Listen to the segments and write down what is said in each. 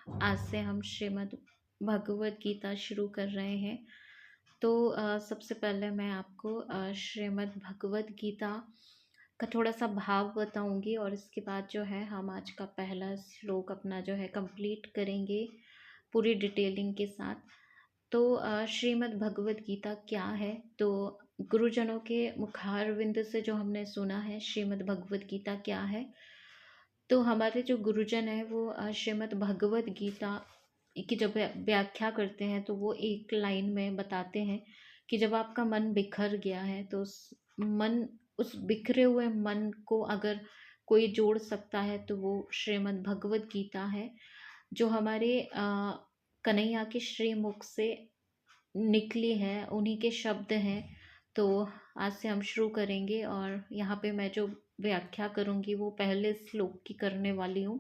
आज से हम श्रीमद् भगवद गीता शुरू कर रहे हैं। तो सबसे पहले मैं आपको श्रीमद् भगवद गीता का थोड़ा-सा भाव बताऊँगी और इसके बाद जो है हम आज का पहला श्लोक अपना जो है कंप्लीट करेंगे पूरी डिटेलिंग के साथ। तो श्रीमद् भगवद गीता क्या है? तो गुरुजनों के मुखारविंद से जो हमने सुना है श्रीमद् भगवद गीता क्या है, तो हमारे जो गुरुजन हैं वो श्रीमद् भगवद गीता की जब व्याख्या करते हैं तो वो एक लाइन में बताते हैं कि जब आपका मन बिखर गया है तो उस बिखरे हुए मन को अगर कोई जोड़ सकता है तो वो श्रीमद् भगवद गीता है, जो हमारे कन्हैया के श्रीमुख से निकली है, उन्हीं के शब्द हैं। तो आज से हम शुरू करेंगे और यहाँ पे मैं जो व्याख्या करूँगी वो पहले श्लोक की करने वाली हूँ।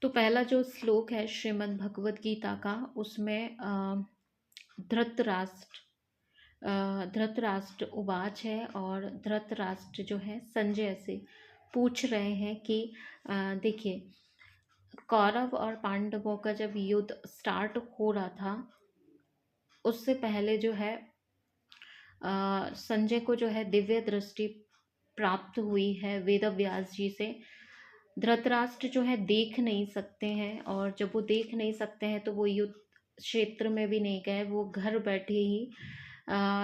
तो पहला जो श्लोक है श्रीमद् भगवद गीता का, उसमें धृतराष्ट्र उवाच है और धृतराष्ट्र जो है संजय से पूछ रहे हैं कि देखिए, कौरव और पांडवों का जब युद्ध स्टार्ट हो रहा था उससे पहले जो है संजय को जो है दिव्य दृष्टि प्राप्त हुई है वेद व्यास जी से। धृतराष्ट्र जो है देख नहीं सकते हैं और जब वो देख नहीं सकते हैं तो वो युद्ध क्षेत्र में भी नहीं गए, वो घर बैठे ही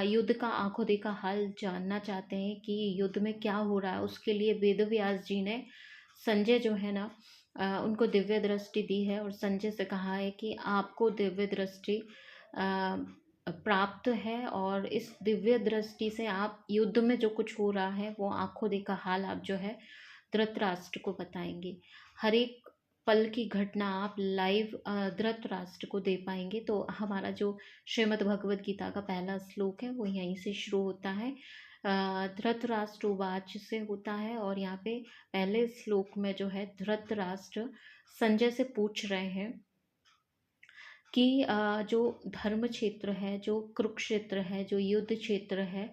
युद्ध का आंखों देखा हाल जानना चाहते हैं कि युद्ध में क्या हो रहा है। उसके लिए वेद व्यास जी ने संजय जो है ना उनको दिव्य दृष्टि दी है और संजय से कहा है कि आपको दिव्य दृष्टि प्राप्त है और इस दिव्य दृष्टि से आप युद्ध में जो कुछ हो रहा है वो आंखों देखा हाल आप जो है धृतराष्ट्र को बताएंगे। हर एक पल की घटना आप लाइव धृतराष्ट्र को दे पाएंगे। तो हमारा जो श्रीमद् भगवद गीता का पहला श्लोक है वो यहीं से शुरू होता है, धृतराष्ट्र उवाच से होता है। और यहाँ पे पहले श्लोक में जो है धृतराष्ट्र संजय से पूछ रहे हैं कि जो धर्म क्षेत्र है, जो कुरुक्षेत्र है, जो युद्ध क्षेत्र है,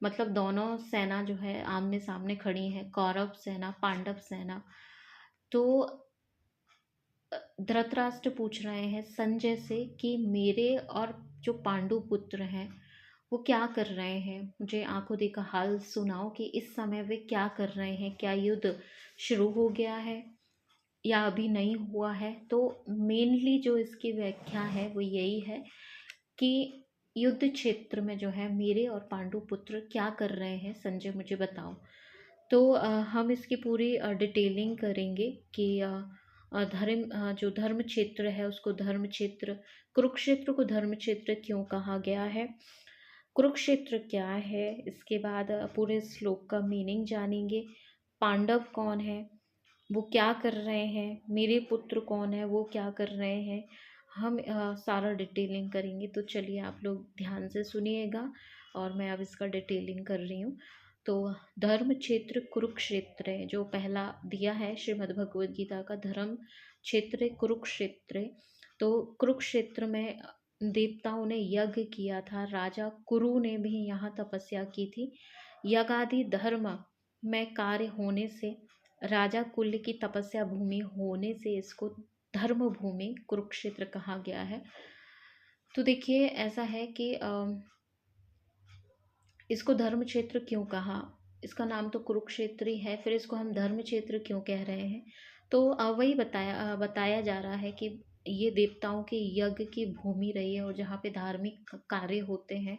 मतलब दोनों सेना जो है आमने सामने खड़ी है, कौरव सेना पांडव सेना। तो धृतराष्ट्र पूछ रहे हैं संजय से कि मेरे और जो पांडु पुत्र हैं वो क्या कर रहे हैं, मुझे आंखों देखा हाल सुनाओ कि इस समय वे क्या कर रहे हैं, क्या युद्ध शुरू हो गया है या अभी नहीं हुआ है। तो मेनली जो इसकी व्याख्या है वो यही है कि युद्ध क्षेत्र में जो है मेरे और पांडु पुत्र क्या कर रहे हैं, संजय मुझे बताओ। तो हम इसकी पूरी डिटेलिंग करेंगे कि जो धर्म क्षेत्र है उसको धर्म क्षेत्र, कुरुक्षेत्र को धर्म क्षेत्र क्यों कहा गया है, कुरुक्षेत्र क्या है, इसके बाद पूरे श्लोक का मीनिंग जानेंगे। पांडव कौन है, वो क्या कर रहे हैं, मेरे पुत्र कौन है, वो क्या कर रहे हैं, हम सारा डिटेलिंग करेंगे। तो चलिए आप लोग ध्यान से सुनिएगा और मैं अब इसका डिटेलिंग कर रही हूँ। तो धर्म क्षेत्र कुरुक्षेत्र है, जो पहला दिया है श्रीमद् भगवद गीता का धर्म क्षेत्र कुरुक्षेत्र। तो कुरुक्षेत्र में देवताओं ने यज्ञ किया था, राजा कुरु ने भी यहाँ तपस्या की थी। यज्ञादि धर्म में कार्य होने से, राजा कुल की तपस्या भूमि होने से इसको धर्म भूमि कुरुक्षेत्र कहा गया है। तो देखिए ऐसा है कि इसको धर्म क्षेत्र क्यों कहा, इसका नाम तो कुरुक्षेत्र ही है, फिर इसको हम धर्म क्षेत्र क्यों कह रहे हैं। तो वही बताया जा रहा है कि ये देवताओं के यज्ञ की भूमि रही है और जहाँ पे धार्मिक कार्य होते हैं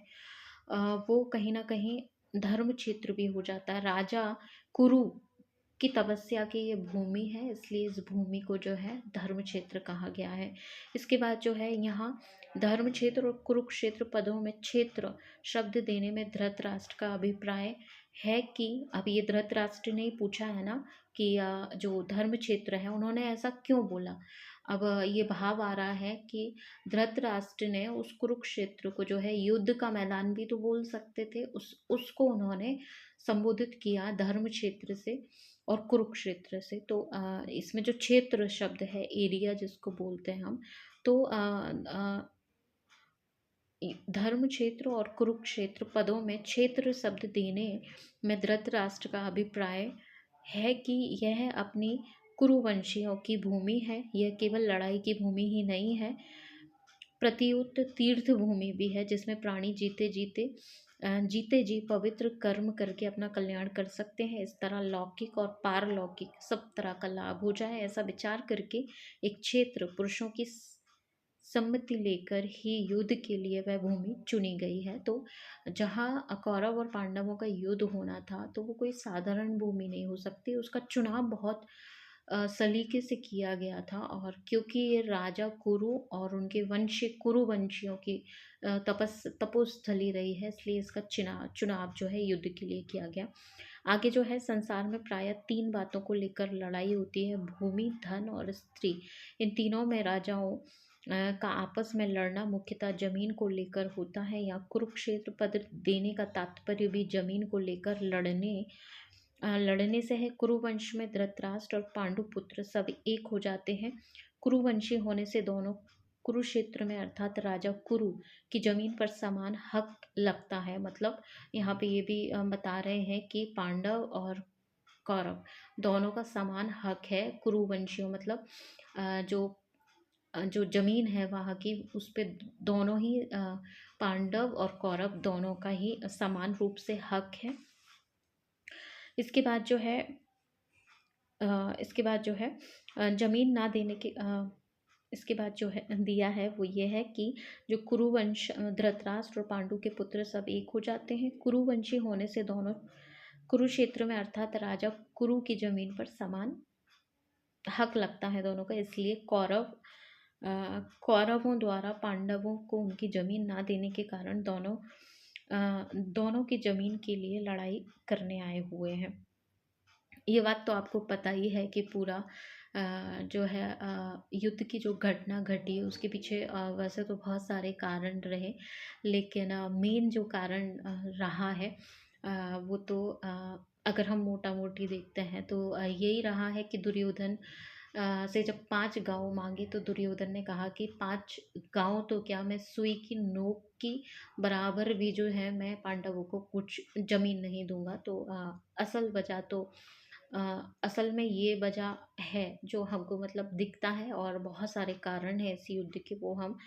वो कहीं ना कहीं धर्म क्षेत्र भी हो जाता है। राजा कुरु की तपस्या की ये भूमि है, इसलिए इस भूमि को जो है धर्म क्षेत्र कहा गया है। इसके बाद जो है यहाँ धर्म क्षेत्र और कुरुक्षेत्र पदों में क्षेत्र शब्द देने में धृतराष्ट्र का अभिप्राय है कि, अब ये धृतराष्ट्र ने ही पूछा है ना कि जो धर्म क्षेत्र है उन्होंने ऐसा क्यों बोला। अब ये भाव आ रहा है कि धृतराष्ट्र ने उस कुरुक्षेत्र को जो है युद्ध का मैदान भी तो बोल सकते थे, उसको उन्होंने संबोधित किया धर्म क्षेत्र से और कुरुक्षेत्र से। तो इसमें जो क्षेत्र शब्द है, एरिया जिसको बोलते हैं हम, तो धर्म क्षेत्र और कुरुक्षेत्र पदों में क्षेत्र शब्द देने में धृतराष्ट्र का अभिप्राय है कि यह अपनी कुरुवंशियों की भूमि है। यह केवल लड़ाई की भूमि ही नहीं है, प्रतियुक्त तीर्थ भूमि भी है, जिसमें प्राणी जीते जी पवित्र कर्म करके अपना कल्याण कर सकते हैं। इस तरह लौकिक और पारलौकिक सब तरह का लाभ हो जाए, ऐसा विचार करके एक क्षेत्र पुरुषों की सम्मति लेकर ही युद्ध के लिए वह भूमि चुनी गई है। तो जहाँ कौरव और पांडवों का युद्ध होना था, तो वो कोई साधारण भूमि नहीं हो सकती, उसका चुनाव बहुत सलीके से किया गया था। और क्योंकि ये राजा कुरु और उनके वंशी कुरु वंशियों की तपोस्थली रही है, इसलिए इसका चुनाव चुनाव जो है युद्ध के लिए किया गया। आगे जो है, संसार में प्रायः तीन बातों को लेकर लड़ाई होती है: भूमि, धन और स्त्री। इन तीनों में राजाओं का आपस में लड़ना मुख्यतः जमीन को लेकर होता है। या कुरुक्षेत्र पद देने का तात्पर्य भी जमीन को लेकर लड़ने से है। कुरुवंश में धृतराष्ट्र और पांडुपुत्र सब एक हो जाते हैं। कुरुवंशी होने से दोनों कुरुक्षेत्र में अर्थात राजा कुरु की जमीन पर समान हक लगता है। मतलब यहाँ पे ये भी बता रहे हैं कि पांडव और कौरव दोनों का समान हक है। कुरुवंशियों मतलब जो जमीन है वहाँ की, उस पे दोनों ही पांडव और कौरव दोनों का ही समान रूप से हक है। इसके बाद जो है जमीन ना देने के इसके बाद जो है दिया है वो ये है कि जो कुरुवंश धृतराष्ट्र और पांडु के पुत्र सब एक हो जाते हैं। कुरुवंशी होने से दोनों कुरुक्षेत्र में अर्थात राजा कुरु की जमीन पर समान हक लगता है दोनों का। इसलिए कौरवों द्वारा पांडवों को उनकी जमीन ना देने के कारण दोनों की जमीन के लिए लड़ाई करने आए हुए हैं। ये बात तो आपको पता ही है कि पूरा जो है युद्ध की जो घटना घटी उसके पीछे वैसे तो बहुत सारे कारण रहे, लेकिन मेन जो कारण रहा है वो तो अगर हम मोटा मोटी देखते हैं तो यही रहा है कि दुर्योधन से जब 5 गांव मांगे तो दुर्योधन ने कहा कि 5 गांव तो क्या, मैं सुई की नोक की बराबर भी जो है मैं पांडवों को कुछ जमीन नहीं दूंगा। तो असल में ये वजह है जो हमको मतलब दिखता है, और बहुत सारे कारण है इस युद्ध के, वो हम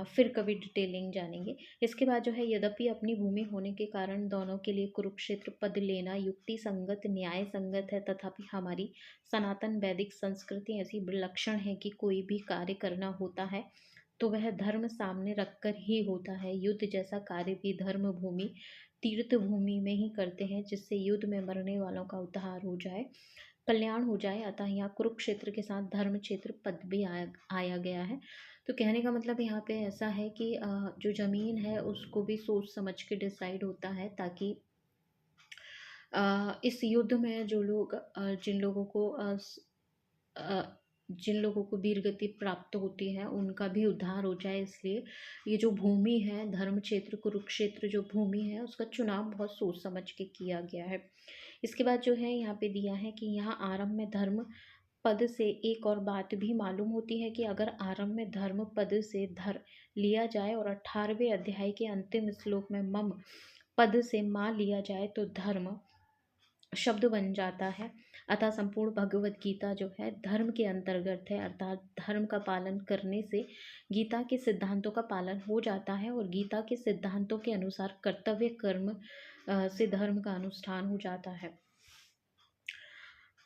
फिर कभी डिटेलिंग जानेंगे। इसके बाद जो है, यद्यपि अपनी भूमि होने के कारण दोनों के लिए कुरुक्षेत्र पद लेना युक्ति संगत न्याय संगत है, तथापि हमारी सनातन वैदिक संस्कृति ऐसी विलक्षण है कि कोई भी कार्य करना होता है तो वह धर्म सामने रखकर ही होता है। युद्ध जैसा कार्य भी धर्म भूमि तीर्थ भूमि में ही करते हैं, जिससे युद्ध में मरने वालों का उद्धार हो जाए, कल्याण हो जाए। अतः यहाँ कुरुक्षेत्र के साथ धर्म क्षेत्र पद भी आया गया है। तो कहने का मतलब यहाँ पे ऐसा है कि जो जमीन है उसको भी सोच समझ के डिसाइड होता है, ताकि इस युद्ध में जो लोग जिन लोगों को वीर गति प्राप्त होती है उनका भी उद्धार हो जाए। इसलिए ये जो भूमि है, धर्म क्षेत्र कुरुक्षेत्र जो भूमि है, उसका चुनाव बहुत सोच समझ के किया गया है। इसके बाद जो है यहाँ पे दिया है कि यहाँ आरंभ में धर्म पद से एक और बात भी मालूम होती है कि अगर आरंभ में धर्म पद से धर लिया जाए और 18वें अध्याय के अंतिम श्लोक में मम पद से माँ लिया जाए तो धर्म शब्द बन जाता है। अतः संपूर्ण भगवत गीता जो है धर्म के अंतर्गत है, अर्थात धर्म का पालन करने से गीता के सिद्धांतों का पालन हो जाता है, और गीता के सिद्धांतों के अनुसार कर्तव्य कर्म से धर्म का अनुष्ठान हो जाता है।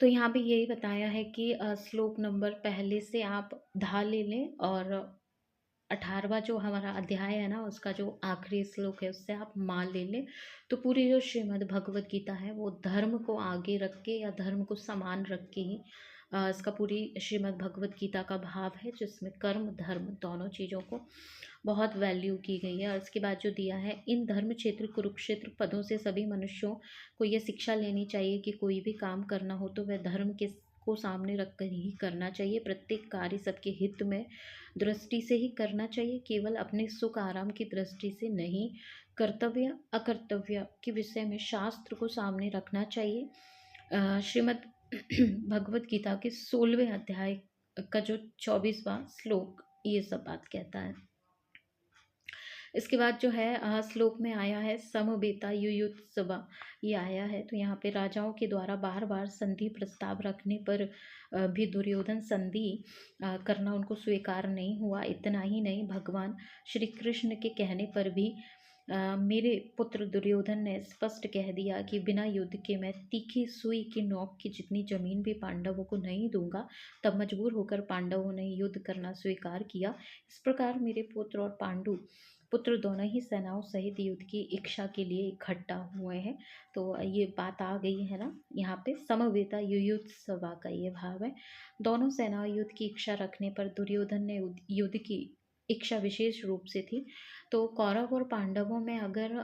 तो यहाँ पे यही बताया है कि श्लोक नंबर पहले से आप धा ले लें, और 18वां जो हमारा अध्याय है ना, उसका जो आखिरी श्लोक है उससे आप मान ले लें। तो पूरी जो श्रीमद् भगवत गीता है वो धर्म को आगे रख के या धर्म को समान रख के ही इसका पूरी श्रीमद् भगवत गीता का भाव है, जिसमें कर्म धर्म दोनों चीज़ों को बहुत वैल्यू की गई है। और इसके बाद जो दिया है, इन धर्म क्षेत्र कुरुक्षेत्र पदों से सभी मनुष्यों को यह शिक्षा लेनी चाहिए कि कोई भी काम करना हो तो वह धर्म के को सामने रखकर ही करना चाहिए। प्रत्येक कार्य सबके हित में दृष्टि से ही करना चाहिए, केवल अपने सुख आराम की दृष्टि से नहीं। कर्तव्य अकर्तव्य के विषय में शास्त्र को सामने रखना चाहिए। श्रीमद् भगवत गीता के 16वें अध्याय का जो 24वां श्लोक ये सब बात कहता है। इसके बाद जो है श्लोक में आया है समवेता युयुत्सवा, ये आया है। तो यहाँ पे राजाओं के द्वारा बार बार संधि प्रस्ताव रखने पर भी दुर्योधन संधि करना उनको स्वीकार नहीं हुआ। इतना ही नहीं, भगवान श्री कृष्ण के कहने पर भी मेरे पुत्र दुर्योधन ने स्पष्ट कह दिया कि बिना युद्ध के मैं तीखी सुई की नोक की जितनी जमीन भी पांडवों को नहीं दूंगा। तब मजबूर होकर पांडवों ने युद्ध करना स्वीकार किया। इस प्रकार मेरे पुत्र और पांडु पुत्र दोनों ही सेनाओं सहित युद्ध की इच्छा के लिए इकट्ठा हुए हैं। तो ये बात आ गई है ना, यहाँ पे समवेता युयुत्सवा का ये भाव है। दोनों सेनाओं युद्ध की इच्छा रखने पर दुर्योधन ने युद्ध की इच्छा विशेष रूप से थी। तो कौरव और पांडवों में अगर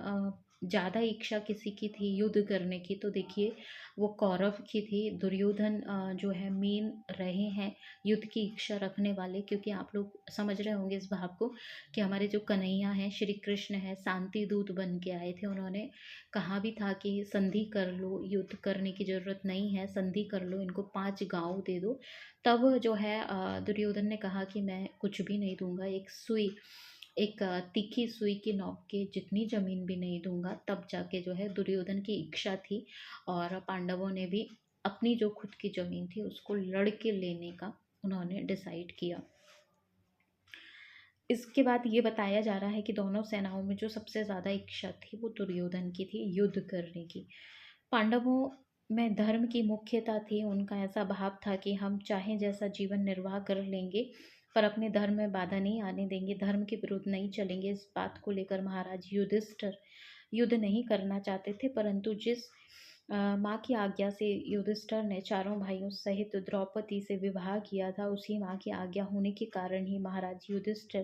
ज़्यादा इच्छा किसी की थी युद्ध करने की, तो देखिए वो कौरव की थी। दुर्योधन जो है मेन रहे हैं युद्ध की इच्छा रखने वाले, क्योंकि आप लोग समझ रहे होंगे इस भाव को कि हमारे जो कन्हैया हैं, श्री कृष्ण हैं, शांति दूत बन के आए थे। उन्होंने कहा भी था कि संधि कर लो, युद्ध करने की ज़रूरत नहीं है, संधि कर लो, इनको 5 गांव दे दो। तब जो है दुर्योधन ने कहा कि मैं कुछ भी नहीं दूंगा, एक सुई, एक तीखी सुई की नोक के जितनी जमीन भी नहीं दूंगा। तब जाके जो है दुर्योधन की इच्छा थी, और पांडवों ने भी अपनी जो खुद की जमीन थी उसको लड़ के लेने का उन्होंने डिसाइड किया। इसके बाद ये बताया जा रहा है कि दोनों सेनाओं में जो सबसे ज़्यादा इच्छा थी वो दुर्योधन की थी युद्ध करने की। पांडवों में धर्म की मुख्यता थी। उनका ऐसा भाव था कि हम चाहे जैसा जीवन निर्वाह कर लेंगे, पर अपने धर्म में बाधा नहीं आने देंगे, धर्म के विरुद्ध नहीं चलेंगे। इस बात को लेकर महाराज युधिष्ठिर युद्ध नहीं करना चाहते थे, परंतु जिस माँ की आज्ञा से युधिष्ठिर ने चारों भाइयों सहित द्रौपदी से विवाह किया था, उसी माँ की आज्ञा होने के कारण ही महाराज युधिष्ठिर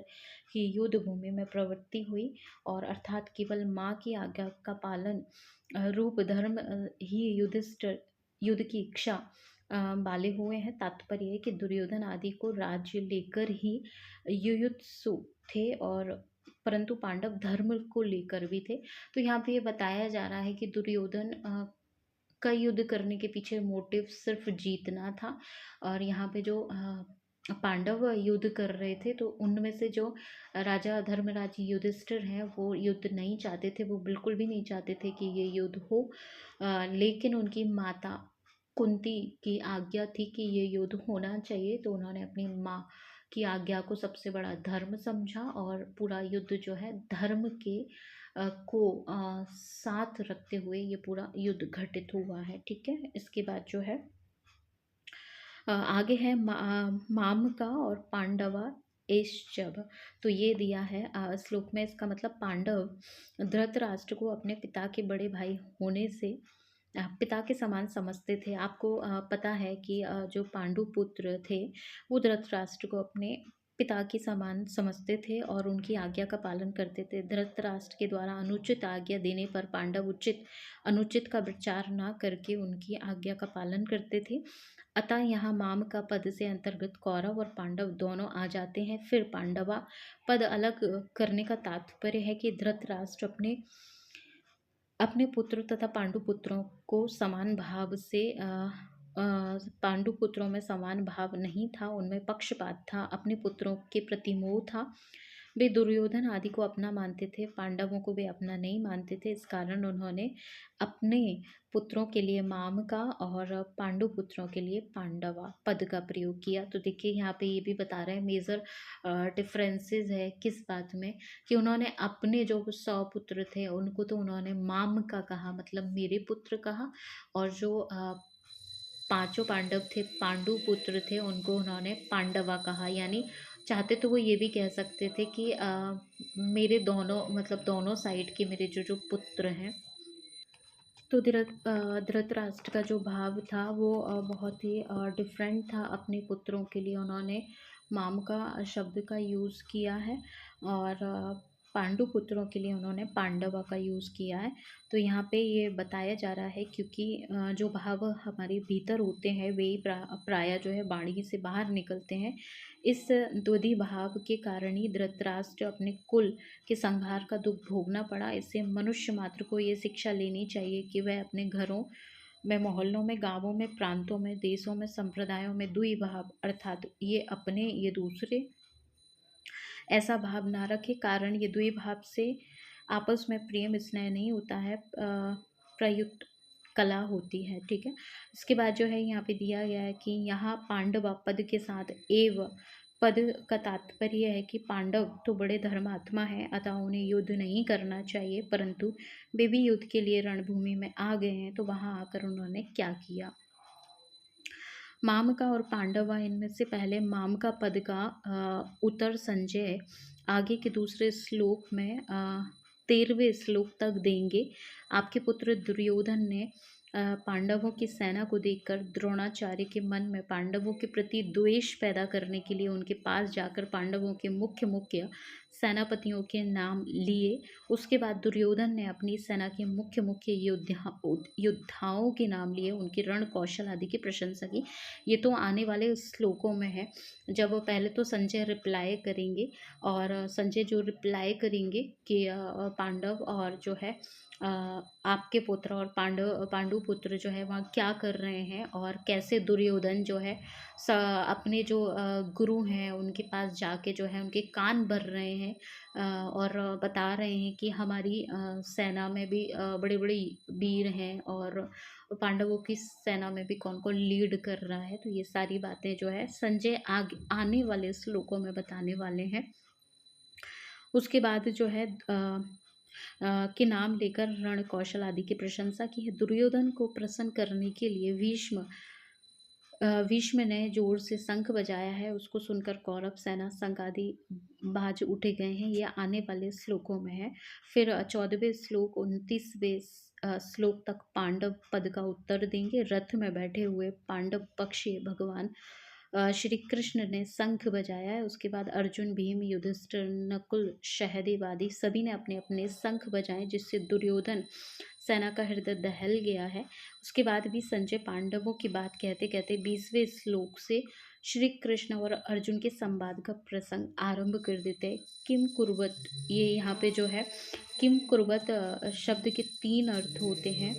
की युद्ध भूमि में प्रवृत्ति हुई। और अर्थात केवल माँ की आज्ञा का पालन रूप धर्म ही युधिष्ठिर युद्ध की इच्छा वाले हुए हैं। तात्पर्य है कि दुर्योधन आदि को राज्य लेकर ही युयुत्सु थे, और परंतु पांडव धर्म को लेकर भी थे। तो यहाँ पे ये बताया जा रहा है कि दुर्योधन का युद्ध करने के पीछे मोटिव सिर्फ जीतना था। और यहाँ पे जो पांडव युद्ध कर रहे थे, तो उनमें से जो राजा धर्मराज युधिष्ठिर हैं वो युद्ध नहीं चाहते थे, वो बिल्कुल भी नहीं चाहते थे कि ये युद्ध हो। लेकिन उनकी माता कुंती की आज्ञा थी कि ये युद्ध होना चाहिए, तो उन्होंने अपनी माँ की आज्ञा को सबसे बड़ा धर्म समझा, और पूरा युद्ध जो है धर्म के को साथ रखते हुए ये पूरा युद्ध घटित हुआ है। ठीक है, इसके बाद जो है आगे है मामका और पांडवा एश्चव। तो ये दिया है श्लोक में। इसका मतलब पांडव धृतराष्ट्र को अपने पिता के बड़े भाई होने से पिता के समान समझते थे। आपको पता है कि जो पांडु पुत्र थे वो धृतराष्ट्र को अपने पिता के समान समझते थे और उनकी आज्ञा का पालन करते थे। धृतराष्ट्र के द्वारा अनुचित आज्ञा देने पर पांडव उचित अनुचित का विचार ना करके उनकी आज्ञा का पालन करते थे। अतः यहाँ माम का पद से अंतर्गत कौरव और पांडव दोनों आ जाते हैं। फिर पांडवा पद अलग करने का तात्पर्य है कि धृतराष्ट्र अपने अपने पुत्र तथा पांडु पुत्रों को समान भाव से पांडु पुत्रों में समान भाव नहीं था, उनमें पक्षपात था, अपने पुत्रों के प्रति मोह था। वे दुर्योधन आदि को अपना मानते थे, पांडवों को वे अपना नहीं मानते थे। इस कारण उन्होंने अपने पुत्रों के लिए माम का और पांडु पुत्रों के लिए पांडवा पद का प्रयोग किया। तो देखिए यहाँ पे ये भी बता रहे हैं मेजर डिफरेंसेस है किस बात में, कि उन्होंने अपने जो 100 पुत्र थे उनको तो उन्होंने माम का कहा, मतलब मेरे पुत्र कहा, और जो पांचों पांडव थे, पांडु पुत्र थे, उनको उन्होंने पांडवा कहा। यानी चाहते तो वो ये भी कह सकते थे कि मेरे दोनों, मतलब दोनों साइड के मेरे जो जो पुत्र हैं। तो धृतराष्ट्र का जो भाव था वो बहुत ही डिफरेंट था। अपने पुत्रों के लिए उन्होंने माम का शब्द का यूज़ किया है, और पांडु पुत्रों के लिए उन्होंने पांडवा का यूज़ किया है। तो यहाँ पे ये बताया जा रहा है क्योंकि जो भाव हमारे भीतर होते हैं वे ही प्राय जो है वाणी से बाहर निकलते हैं। इस द्विधि भाव के कारण ही धृतराष्ट्र अपने कुल के संहार का दुख भोगना पड़ा। इससे मनुष्य मात्र को ये शिक्षा लेनी चाहिए कि वह अपने घरों में, मोहल्लों में, गांवों में, प्रांतों में, देशों में, संप्रदायों में द्विभाव अर्थात ये अपने ये दूसरे ऐसा भाव ना रखें, कारण ये द्विभाव से आपस में प्रेम स्नेह नहीं होता है, प्रयुक्त कला होती है। ठीक है। इसके बाद जो है यहाँ पे दिया गया है कि यहाँ पांडव पद के साथ एव पद का तात्पर्य है कि पांडव तो बड़े धर्मात्मा हैं, अतः उन्हें युद्ध नहीं करना चाहिए, परंतु वे भी युद्ध के लिए रणभूमि में आ गए हैं, तो वहां आकर उन्होंने क्या किया। मामका और पांडवा, इनमें से पहले मामका पद का उत्तर संजय आगे के दूसरे श्लोक में 13वें श्लोक तक देंगे। आपके पुत्र दुर्योधन ने पांडवों की सेना को देखकर द्रोणाचार्य के मन में पांडवों के प्रति द्वेष पैदा करने के लिए उनके पास जाकर पांडवों के मुख्य मुख्य सेनापतियों के नाम लिए। उसके बाद दुर्योधन ने अपनी सेना के मुख्य मुख्य योद्धाओं के नाम लिए, उनके रण कौशल आदि की प्रशंसा की। ये तो आने वाले श्लोकों में है। जब पहले तो संजय रिप्लाई करेंगे, और संजय जो रिप्लाई करेंगे कि पांडव और जो है आपके पुत्र और पांडु पुत्र जो है वहाँ क्या कर रहे हैं, और कैसे दुर्योधन जो है अपने जो गुरु हैं उनके पास जाके जो है उनके कान भर रहे हैं, और बता रहे हैं कि हमारी सेना में भी बड़े बड़े वीर हैं, और पांडवों की सेना में भी कौन कौन लीड कर रहा है। तो ये सारी बातें जो है संजय आगे आने वाले श्लोकों में बताने वाले हैं। उसके बाद जो है के नाम लेकर रण कौशल आदि की प्रशंसा की है। दुर्योधन को प्रसन्न करने के लिए भीष्म ने जोर से शंख बजाया है, उसको सुनकर कौरव सेना संग आदि बाज उठे गए हैं। ये आने वाले श्लोकों में है। फिर 14वें श्लोक 29वें श्लोक तक पांडव पद का उत्तर देंगे। रथ में बैठे हुए पांडव पक्षी भगवान श्री कृष्ण ने शंख बजाया है। उसके बाद अर्जुन, भीम, युधिष्ठिर, नकुल, सहदेव आदि सभी ने अपने अपने शंख बजाए, जिससे दुर्योधन सेना का हृदय दहल गया है। उसके बाद भी संजय पांडवों की बात कहते कहते 20वें श्लोक से श्री कृष्ण और अर्जुन के संवाद का प्रसंग आरंभ कर देते हैं। किम कुर्वत, ये यहाँ पे जो है किम कुर्वत शब्द के 3 अर्थ होते हैं।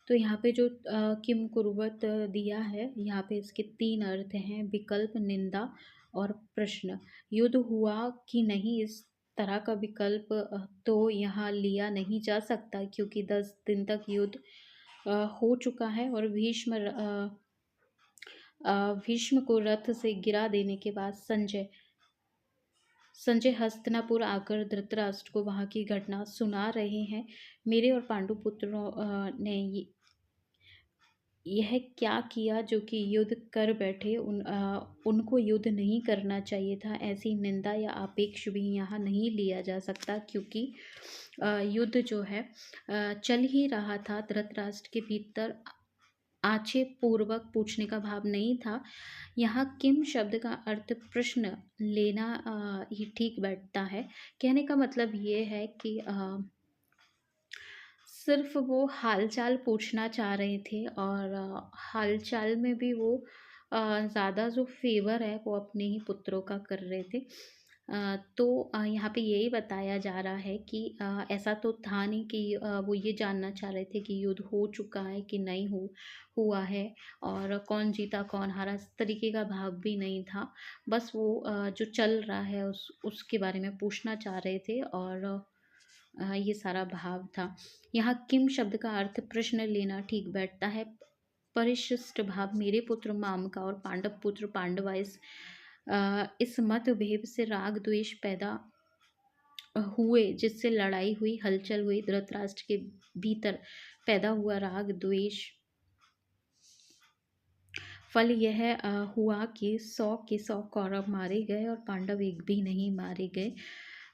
तो यहाँ पे जो किम कुर्वत दिया है, यहाँ पे इसके 3 अर्थ हैं: विकल्प, निंदा और प्रश्न। युद्ध हुआ कि नहीं, इस तरह का विकल्प तो यहाँ लिया नहीं जा सकता, क्योंकि 10 दिन तक युद्ध हो चुका है, और भीष्म को रथ से गिरा देने के बाद संजय हस्तिनापुर आकर धृतराष्ट्र को वहाँ की घटना सुना रहे हैं। मेरे और पांडु पुत्रों ने यह क्या किया जो कि युद्ध कर बैठे, उनको युद्ध नहीं करना चाहिए था। ऐसी निंदा या आपेक्ष भी यहाँ नहीं लिया जा सकता, क्योंकि युद्ध जो है चल ही रहा था। धृतराष्ट्र के भीतर आक्षेप पूर्वक पूछने का भाव नहीं था। यहाँ किम शब्द का अर्थ प्रश्न लेना ही ठीक बैठता है। कहने का मतलब ये है कि सिर्फ वो हालचाल पूछना चाह रहे थे, और हालचाल में भी वो ज़्यादा जो फेवर है वो अपने ही पुत्रों का कर रहे थे। तो यहाँ पे यही बताया जा रहा है कि ऐसा तो था नहीं कि वो ये जानना चाह रहे थे कि युद्ध हो चुका है कि नहीं हुआ है, और कौन जीता कौन हारा, इस तरीके का भाव भी नहीं था। बस वो जो चल रहा है उसके बारे में पूछना चाह रहे थे, और ये सारा भाव था। यहाँ किम शब्द का अर्थ प्रश्न लेना ठीक बैठता है। परिशिष्ट भाव मेरे पुत्र मामका और पांडव पुत्र पांडवा, इस मतभेद से राग द्वेष पैदा हुए, जिससे लड़ाई हुई, हलचल हुई। धृतराष्ट्र के भीतर पैदा हुआ राग द्वेष फल यह हुआ कि 100 के 100 कौरव मारे गए और पांडव एक भी नहीं मारे गए।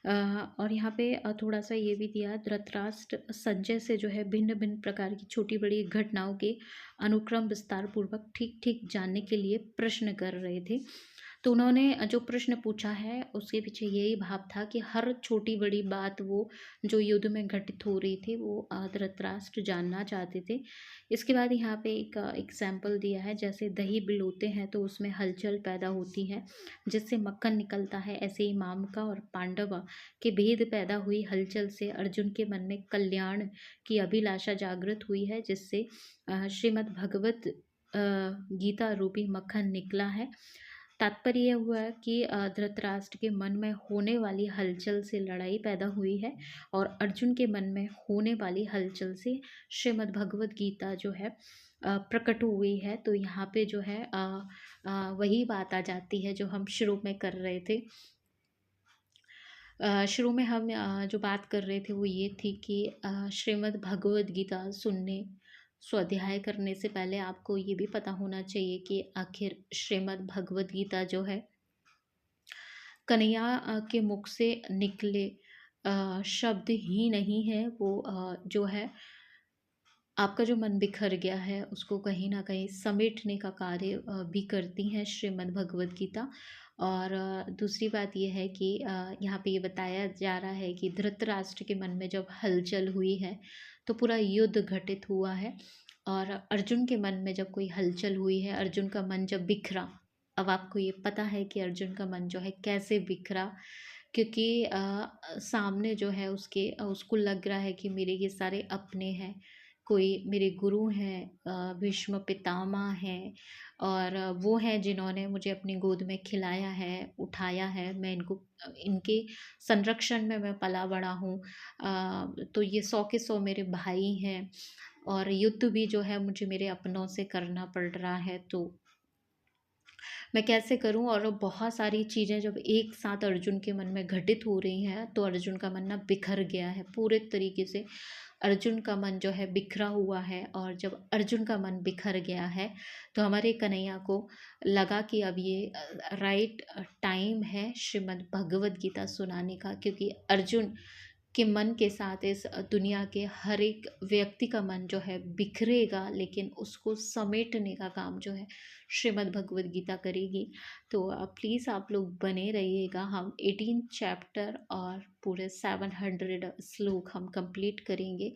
और यहाँ पे थोड़ा सा ये भी दिया, धृतराष्ट्र संजय से जो है भिन्न भिन्न प्रकार की छोटी बड़ी घटनाओं के अनुक्रम विस्तार पूर्वक ठीक ठीक जानने के लिए प्रश्न कर रहे थे। तो उन्होंने जो प्रश्न पूछा है उसके पीछे यही भाव था कि हर छोटी बड़ी बात वो जो युद्ध में घटित हो रही थी वो धृतराष्ट्र जानना चाहते थे। इसके बाद यहाँ पे एक एग्जाम्पल दिया है, जैसे दही बिलोते हैं तो उसमें हलचल पैदा होती है जिससे मक्खन निकलता है, ऐसे ही मामका और पांडव के भेद पैदा हुई हलचल से अर्जुन के मन में कल्याण की अभिलाषा जागृत हुई है, जिससे श्रीमद् भगवत गीता रूपी मक्खन निकला है। तात्पर्य यह हुआ कि धृतराष्ट्र के मन में होने वाली हलचल से लड़ाई पैदा हुई है और अर्जुन के मन में होने वाली हलचल से श्रीमद् भगवत गीता जो है प्रकट हुई है। तो यहाँ पे जो है वही बात आ जाती है जो हम शुरू में कर रहे थे। शुरू में हम जो बात कर रहे थे वो ये थी कि श्रीमद् भगवद गीता सुनने, स्वाध्याय करने से पहले आपको ये भी पता होना चाहिए कि आखिर श्रीमद् भगवद गीता जो है कन्हैया के मुख से निकले शब्द ही नहीं है, वो जो है आपका जो मन बिखर गया है उसको कहीं न कहीं समेटने का कार्य भी करती हैं श्रीमद् भगवद गीता। और दूसरी बात ये है कि यहाँ पे ये बताया जा रहा है कि धृतराष्ट्र के मन में जब हलचल हुई है तो पूरा युद्ध घटित हुआ है। और अर्जुन के मन में जब कोई हलचल हुई है, अर्जुन का मन जब बिखरा, अब आपको ये पता है कि अर्जुन का मन जो है कैसे बिखरा, क्योंकि सामने जो है उसके उसको लग रहा है कि मेरे ये सारे अपने हैं, कोई मेरे गुरु हैं, भीष्म पितामह हैं और वो हैं जिन्होंने मुझे अपनी गोद में खिलाया है, उठाया है, मैं इनको इनके संरक्षण में मैं पला बड़ा हूँ। तो ये 100 के 100 मेरे भाई हैं और युद्ध भी जो है मुझे मेरे अपनों से करना पड़ रहा है, तो मैं कैसे करूँ? और बहुत सारी चीज़ें जब एक साथ अर्जुन के मन में घटित हो रही हैं, तो अर्जुन का मन ना बिखर गया है पूरे तरीके से। अर्जुन का मन जो है बिखरा हुआ है और जब अर्जुन का मन बिखर गया है, तो हमारे कन्हैया को लगा कि अब ये राइट टाइम है श्रीमद् भगवद गीता सुनाने का, क्योंकि अर्जुन के मन के साथ इस दुनिया के हर एक व्यक्ति का मन जो है बिखरेगा, लेकिन उसको समेटने का काम जो है श्रीमद् भगवद गीता करेगी। तो प्लीज़ आप लोग बने रहिएगा। हम 18 चैप्टर और पूरे 700 श्लोक हम कंप्लीट करेंगे।